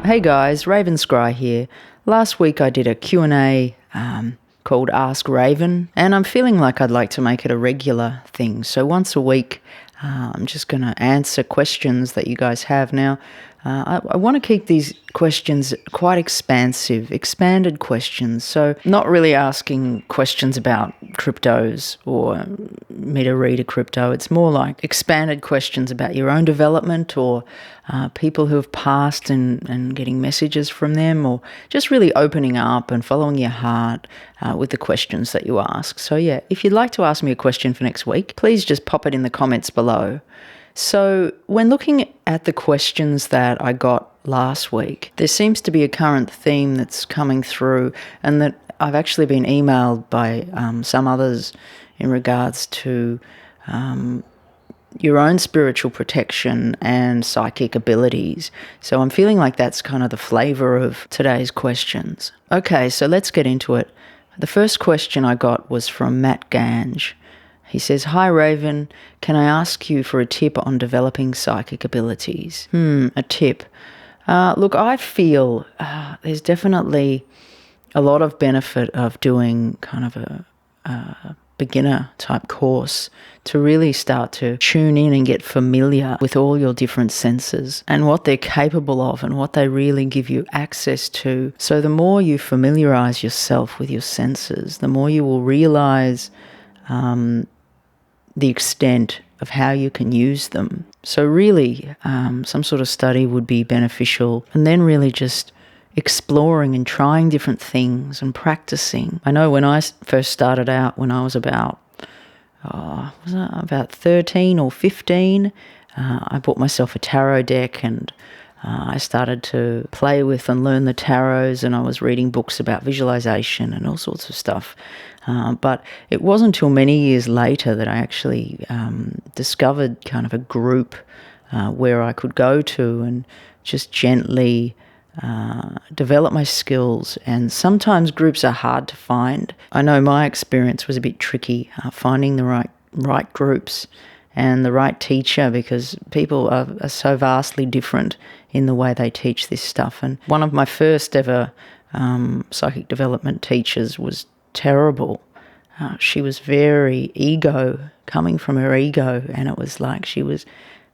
Hey guys, Raven Scry here. Last week I did a Q&A called Ask Raven, and I'm feeling like I'd like to make it a regular thing. So once a week I'm just going to answer questions that you guys have. Now, I want to keep these questions quite expansive, expanded questions. So not really asking questions about cryptos or me to read a crypto. It's more like expanded questions about your own development or people who have passed and getting messages from them, or just really opening up and following your heart with the questions that you ask. So yeah, if you'd like to ask me a question for next week, please just pop it in the comments below. So when looking at the questions that I got last week, there seems to be a current theme that's coming through, and that I've actually been emailed by some others in regards to your own spiritual protection and psychic abilities. So I'm feeling like that's kind of the flavour of today's questions. Okay, so let's get into it. The first question I got was from Matt Gange. He says, "Hi Raven, can I ask you for a tip on developing psychic abilities?" A tip. Look, I feel there's definitely a lot of benefit of doing kind of a beginner type course to really start to tune in and get familiar with all your different senses and what they're capable of and what they really give you access to. So the more you familiarize yourself with your senses, the more you will realize the extent of how you can use them. So really, some sort of study would be beneficial, and then really just exploring and trying different things and practicing. I know when I first started out, when I was about 13 or 15, I bought myself a tarot deck, and I started to play with and learn the tarots, and I was reading books about visualization and all sorts of stuff. But it wasn't until many years later that I actually discovered kind of a group where I could go to and just gently develop my skills. And sometimes groups are hard to find. I know my experience was a bit tricky finding the right groups and the right teacher, because people are so vastly different in the way they teach this stuff. And one of my first ever psychic development teachers was terrible. She was very coming from her ego, and it was like she was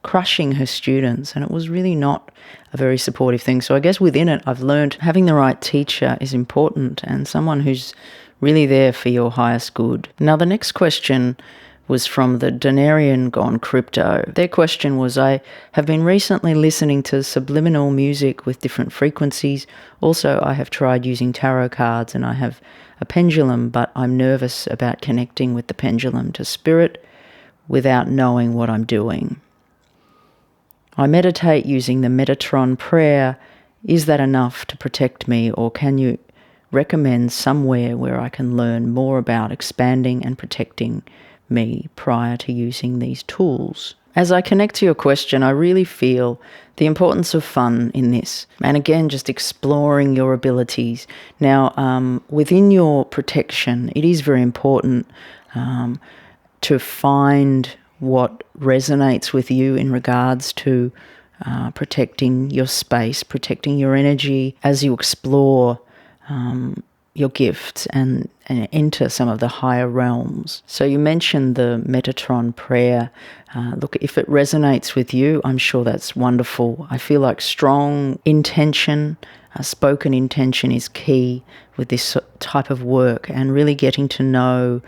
crushing her students, and it was really not a very supportive thing. So I guess within it, I've learned having the right teacher is important, and someone who's really there for your highest good. Now, the next question was from the Denarian Gone Crypto. Their question was, "I have been recently listening to subliminal music with different frequencies. Also, I have tried using tarot cards, and I have a pendulum, but I'm nervous about connecting with the pendulum to spirit without knowing what I'm doing. I meditate using the Metatron prayer. Is that enough to protect me, or can you recommend somewhere where I can learn more about expanding and protecting me prior to using these tools?" As I connect to your question, I really feel the importance of fun in this. And again, just exploring your abilities. Now, within your protection, it is very important to find what resonates with you in regards to protecting your space, protecting your energy as you explore your gifts and enter some of the higher realms. So you mentioned the Metatron prayer. Look, if it resonates with you, I'm sure that's wonderful. I feel like strong intention, spoken intention is key with this type of work, and really getting to know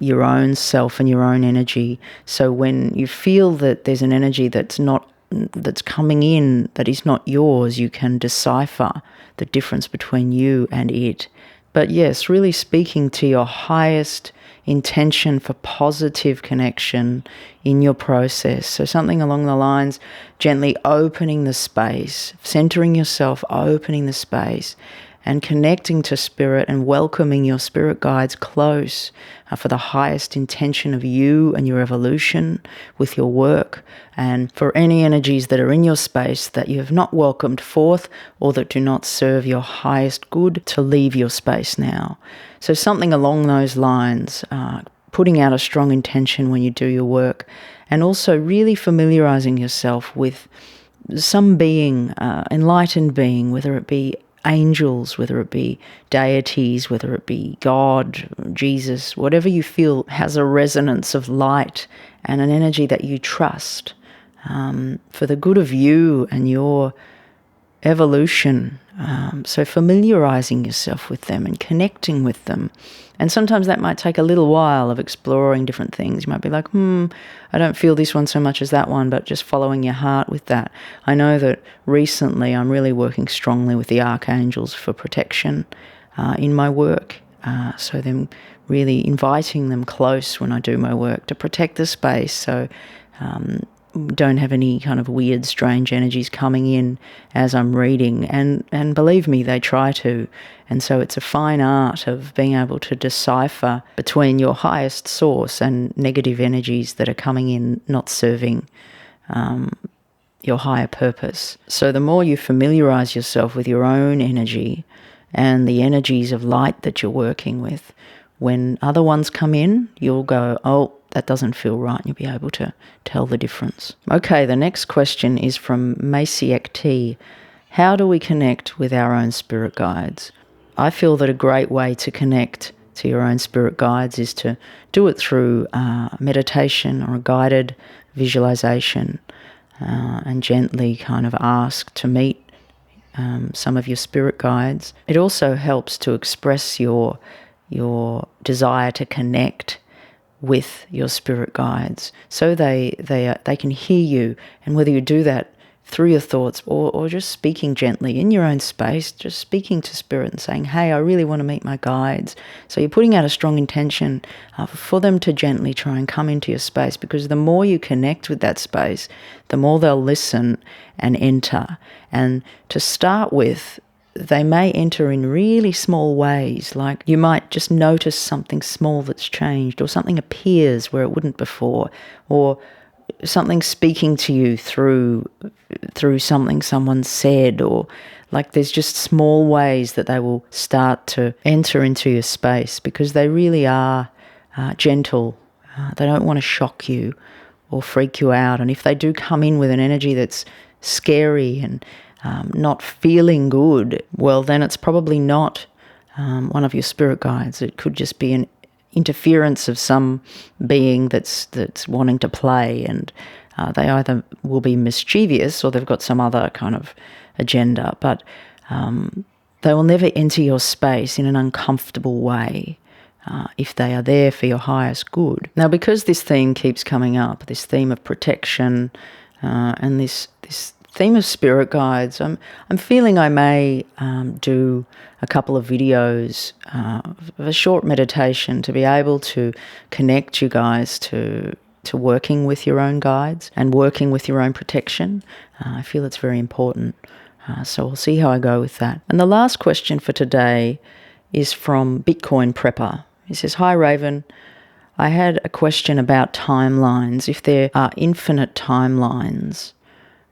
your own self and your own energy. So when you feel that there's an energy that's coming in that is not yours, you can decipher the difference between you and it. But yes, really speaking to your highest intention for positive connection in your process. So something along the lines, gently opening the space, centering yourself, opening the space, and connecting to spirit and welcoming your spirit guides close for the highest intention of you and your evolution with your work, and for any energies that are in your space that you have not welcomed forth or that do not serve your highest good to leave your space now. So something along those lines, putting out a strong intention when you do your work, and also really familiarizing yourself with some being, enlightened being, whether it be angels, whether it be deities, whether it be God, Jesus, whatever you feel has a resonance of light and an energy that you trust, for the good of you and your evolution. So familiarizing yourself with them and connecting with them. And sometimes that might take a little while of exploring different things. You might be like, I don't feel this one so much as that one, but just following your heart with that. I know that recently I'm really working strongly with the archangels for protection in my work. So them really inviting them close when I do my work to protect the space. So don't have any kind of weird, strange energies coming in as I'm reading. And believe me, they try to. And so it's a fine art of being able to decipher between your highest source and negative energies that are coming in, not serving your higher purpose. So the more you familiarize yourself with your own energy and the energies of light that you're working with, when other ones come in, you'll go, oh, that doesn't feel right. You'll be able to tell the difference. Okay, the next question is from Maciek T. How do we connect with our own spirit guides? I feel that a great way to connect to your own spirit guides is to do it through meditation or a guided visualization, and gently kind of ask to meet some of your spirit guides. It also helps to express your desire to connect with your spirit guides, so they can hear you. And whether you do that through your thoughts or just speaking gently in your own space, just speaking to spirit and saying, hey, I really want to meet my guides. So you're putting out a strong intention for them to gently try and come into your space, because the more you connect with that space, the more they'll listen and enter. And to start with, they may enter in really small ways, like you might just notice something small that's changed, or something appears where it wouldn't before, or something speaking to you through something someone said, or like there's just small ways that they will start to enter into your space, because they really are gentle. They don't want to shock you or freak you out. And if they do come in with an energy that's scary and not feeling good, well, then it's probably not one of your spirit guides. It could just be an interference of some being that's wanting to play, and they either will be mischievous or they've got some other kind of agenda, but they will never enter your space in an uncomfortable way if they are there for your highest good. Now, because this theme keeps coming up, this theme of protection and this theme of spirit guides, I'm feeling I may do a couple of videos of a short meditation to be able to connect you guys to working with your own guides and working with your own protection. I feel it's very important. So we'll see how I go with that. And the last question for today is from Bitcoin Prepper. He says, hi Raven, I had a question about timelines. If there are infinite timelines,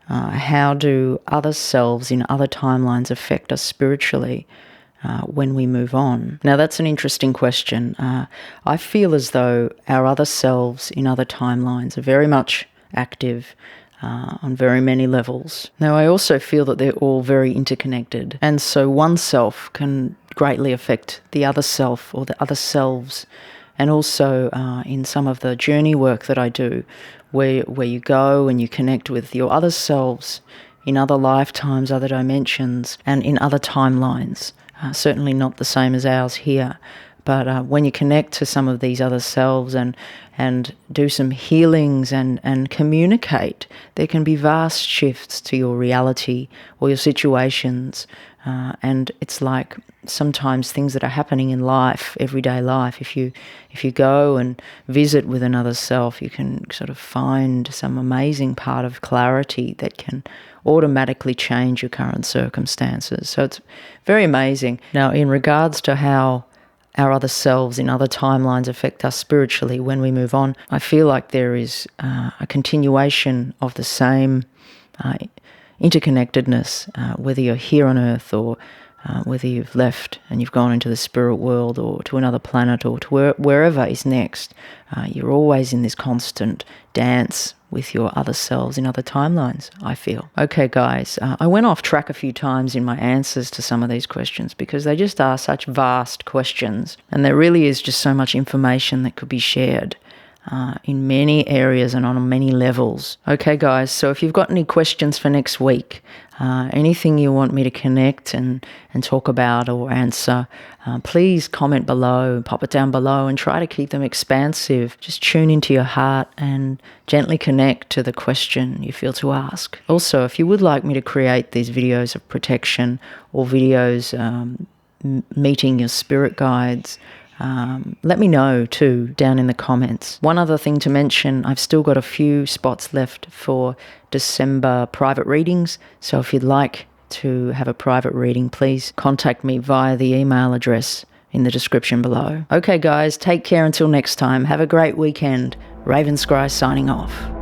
how do other selves in other timelines affect us spiritually when we move on? Now, that's an interesting question. I feel as though our other selves in other timelines are very much active on very many levels. Now, I also feel that they're all very interconnected. And so one self can greatly affect the other self or the other selves. And also in some of the journey work that I do, where you go and you connect with your other selves in other lifetimes, other dimensions, and in other timelines. Certainly not the same as ours here. But when you connect to some of these other selves and do some healings and communicate, there can be vast shifts to your reality or your situations. And it's like sometimes things that are happening in life, everyday life, if you go and visit with another self, you can sort of find some amazing part of clarity that can automatically change your current circumstances. So it's very amazing. Now, in regards to how our other selves in other timelines affect us spiritually when we move on, I feel like there is a continuation of the same interconnectedness, whether you're here on Earth or whether you've left and you've gone into the spirit world or to another planet or to wherever is next. You're always in this constant dance with your other selves in other timelines, I feel. Okay, guys, I went off track a few times in my answers to some of these questions because they just are such vast questions, and there really is just so much information that could be shared in many areas and on many levels. Okay, guys, so if you've got any questions for next week, anything you want me to connect and talk about or answer, please comment below, pop it down below, and try to keep them expansive. Just tune into your heart and gently connect to the question you feel to ask. Also, if you would like me to create these videos of protection or videos meeting your spirit guides, let me know too down in the comments. One other thing to mention, I've still got a few spots left for December private readings, so if you'd like to have a private reading, please contact me via the email address in the description below. Okay guys, take care until next time. Have a great weekend. Raven Scry signing off.